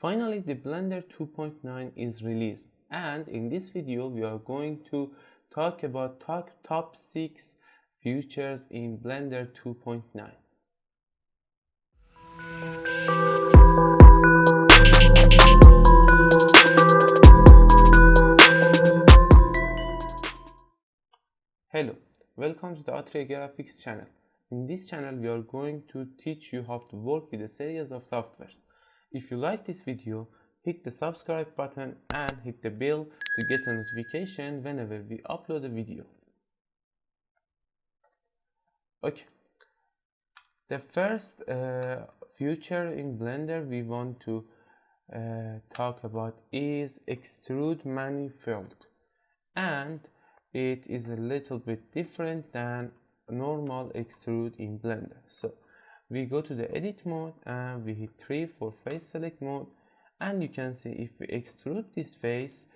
Finally, the Blender 2.9 is released, and in this video we are going to talk about top 6 features in Blender 2.9. Hello, welcome to the Atria Graphics channel. In this channel we are going to teach you how to work with a series of softwares. If you like this video, hit the subscribe button and hit the bell to get a notification whenever we upload a video. Okay, the first feature in Blender we want to talk about is Extrude Manifold, and it is a little bit different than normal extrude in Blender. So we go to the edit mode and we hit 3 for face select mode, and you can see if we extrude this face,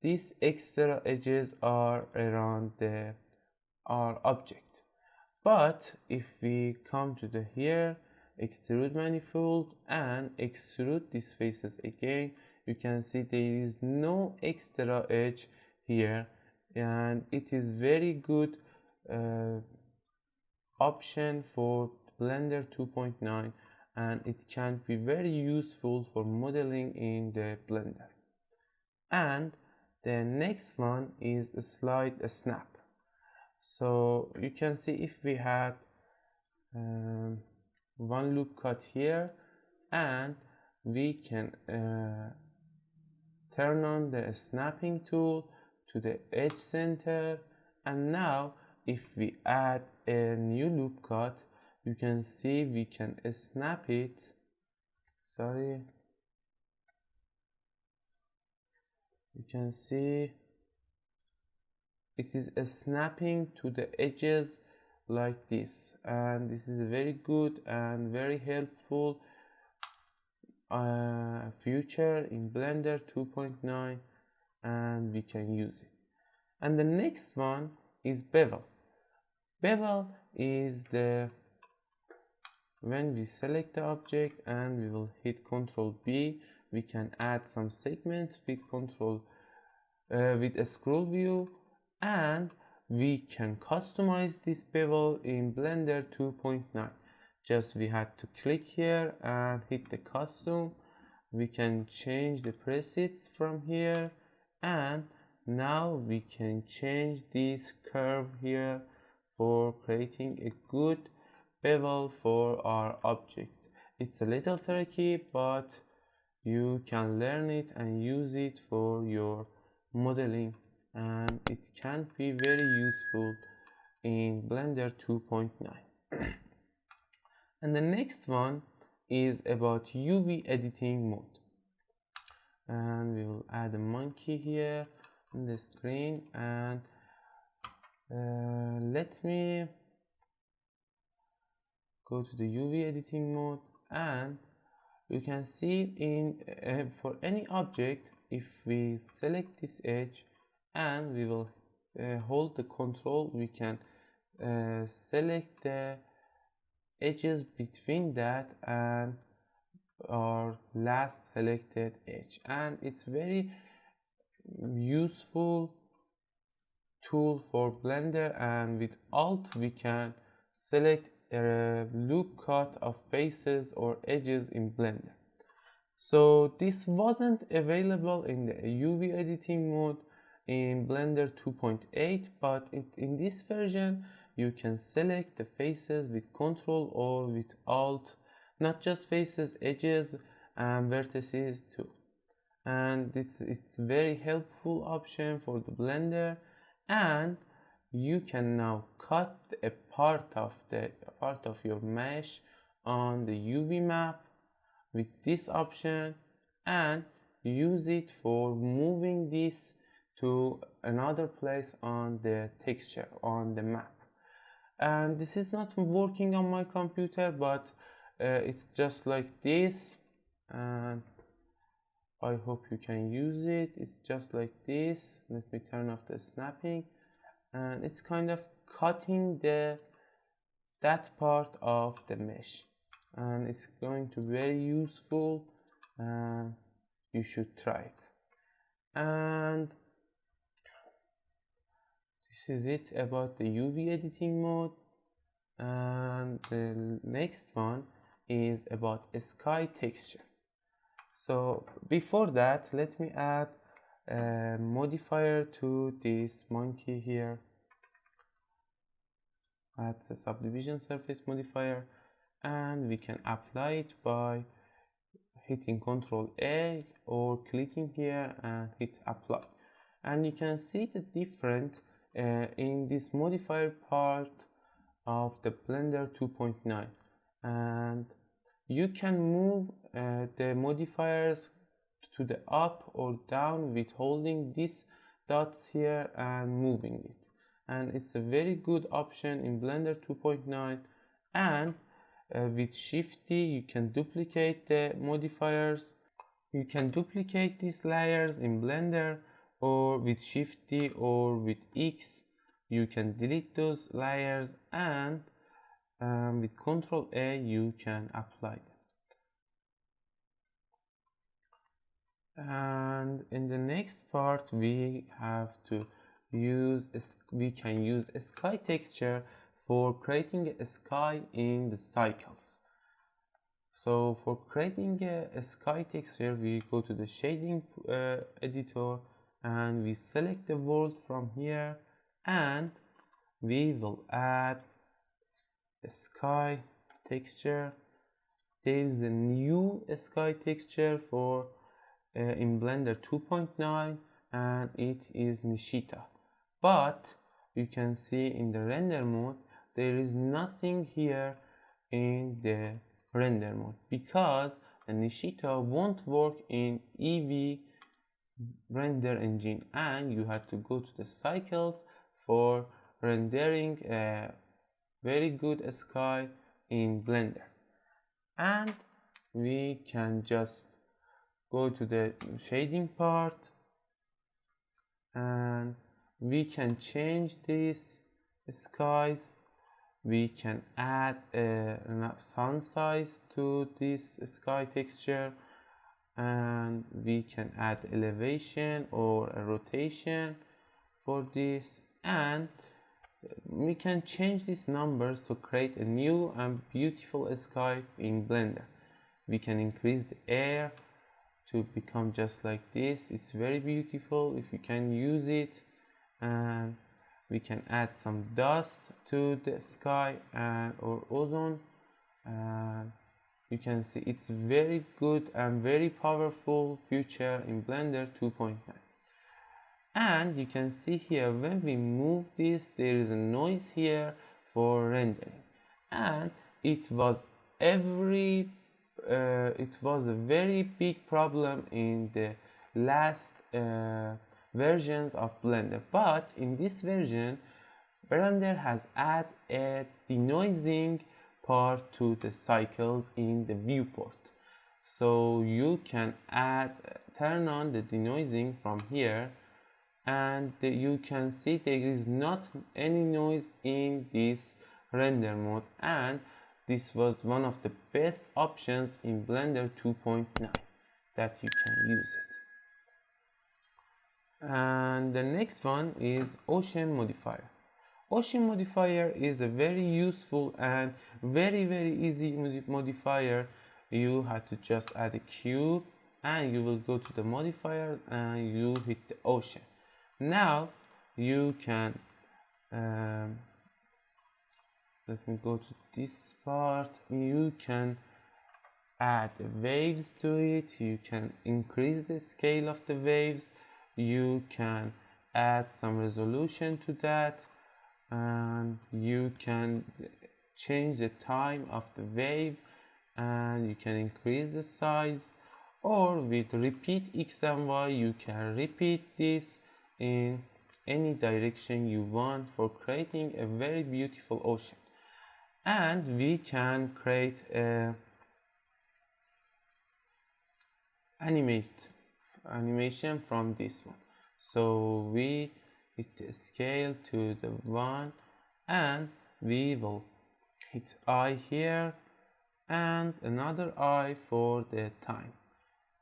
these extra edges are around our object. But if we come to the here extrude manifold and extrude these faces again, you can see there is no extra edge here, and it is very good option for Blender 2.9, and it can be very useful for modeling in the Blender. And the next one is a slide snap. So you can see if we had one loop cut here, and we can turn on the snapping tool to the edge center, and now if we add a new loop cut, you can see we can snap it. You can see it is snapping to the edges like this, and this is a very good and very helpful feature in Blender 2.9, and we can use it. And the next one is bevel. Bevel is when we select the object and we will hit Ctrl B, we can add some segments with with a scroll view, and we can customize this bevel in Blender 2.9. Just we had to click here and hit the custom. We can change the presets from here, and now we can change this curve here for creating a good bevel for our object. It's a little tricky, but you can learn it and use it for your modeling, and it can be very useful in Blender 2.9. And the next one is about UV editing mode, and we will add a monkey here on the screen, and let me go to the UV editing mode, and you can see in for any object, if we select this edge and we will hold the control, we can select the edges between that and our last selected edge, and it's very useful tool for Blender, and with Alt we can select a loop cut of faces or edges in Blender. So this wasn't available in the UV editing mode in Blender 2.8, but in this version you can select the faces with Ctrl or with Alt, not just faces, edges and vertices too. And it's very helpful option for the Blender, and you can now cut a part of your mesh on the UV map with this option and use it for moving this to another place on the texture on the map. And this is not working on my computer, but it's just like this, and I hope you can use it. It's just like this. Let me turn off the snapping, and it's kind of cutting that part of the mesh, and it's going to be very useful you should try it. And this is it about the UV editing mode. And the next one is about a sky texture. So before that, let me add a modifier to this monkey here. That's a subdivision surface modifier, and we can apply it by hitting Ctrl A or clicking here and hit apply. And you can see the difference in this modifier part of the Blender 2.9, and you can move the modifiers to the up or down with holding these dots here and moving it. And it's a very good option in Blender 2.9. And with Shift D you can duplicate the modifiers. You can duplicate these layers in Blender, or with Shift D or with X you can delete those layers, and with Ctrl A you can apply them. And in the next part we can use a sky texture for creating a sky in the cycles. So for creating a sky texture, we go to the shading editor and we select the world from here, and we will add a sky texture. There is a new sky texture for in Blender 2.9, and it is Nishita. But you can see in the render mode there is nothing here in the render mode, because the Nishita won't work in Eevee render engine, and you have to go to the cycles for rendering a very good sky in Blender. And we can just go to the shading part and we can change these skies. We can add a sun size to this sky texture, and we can add elevation or a rotation for this, and we can change these numbers to create a new and beautiful sky in Blender. We can increase the air to become just like this. It's very beautiful if you can use it. And we can add some dust to the sky or ozone, and you can see it's very good and very powerful feature in Blender 2.9. And you can see here when we move this, there is a noise here for rendering, and it was a very big problem in the last versions of Blender. But in this version, Blender has added a denoising part to the cycles in the viewport, so you can turn on the denoising from here, and you can see there is not any noise in this render mode, and this was one of the best options in Blender 2.9 that you can use it. And the next one is Ocean Modifier. Ocean Modifier is a very useful and very easy modifier. You have to just add a cube and you will go to the modifiers and you hit the ocean. Now you can let me go to this part. You can add waves to it. You can increase the scale of the waves. You can add some resolution to that, and you can change the time of the wave, and you can increase the size, or with repeat X and Y you can repeat this in any direction you want for creating a very beautiful ocean. And we can create a animation from this one. So we hit the scale to the 1, and we will hit I here and another I for the time.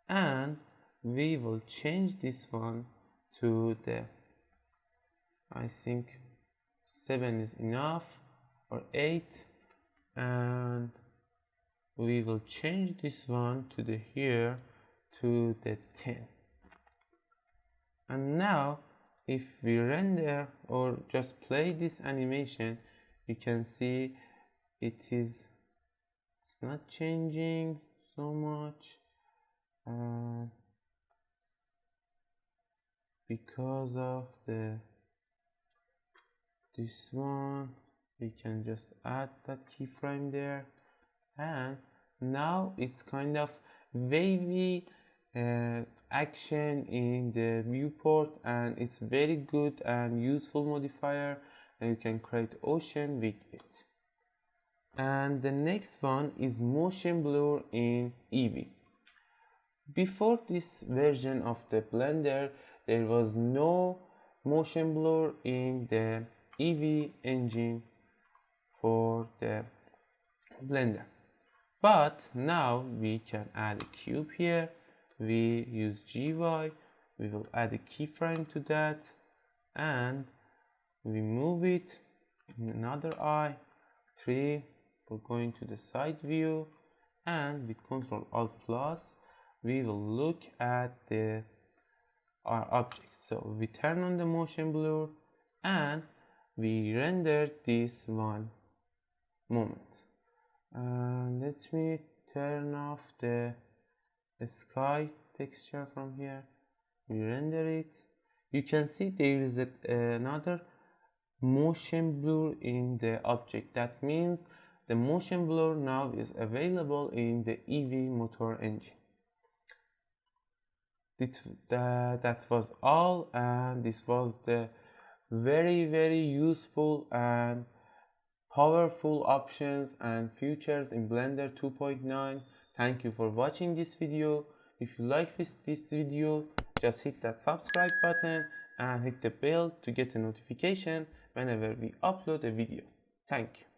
and we will change this one to the, I think 7 is enough, or 8, and we will change this one to the here to the 10. And now if we render or just play this animation, you can see it's not changing so much because of this one. We can just add that keyframe there, and now it's kind of wavy action in the viewport, and it's very good and useful modifier, and you can create ocean with it. And the next one is motion blur in Eevee. Before this version of the Blender, there was no motion blur in the Eevee engine for the Blender. But now we can add a cube here. We use GY, we will add a keyframe to that, and we move it in another eye, 3, we're going to the side view, and with Ctrl Alt Plus, we will look at our object. So we turn on the motion blur, and we render this one moment. Let me turn off the sky texture from here. We render it. You can see there is another motion blur in the object. That means the motion blur now is available in the Eevee motor engine. That was all, and this was the very useful and powerful options and features in Blender 2.9. Thank you for watching this video. If you like this video, just hit that subscribe button and hit the bell to get a notification whenever we upload a video. Thank you.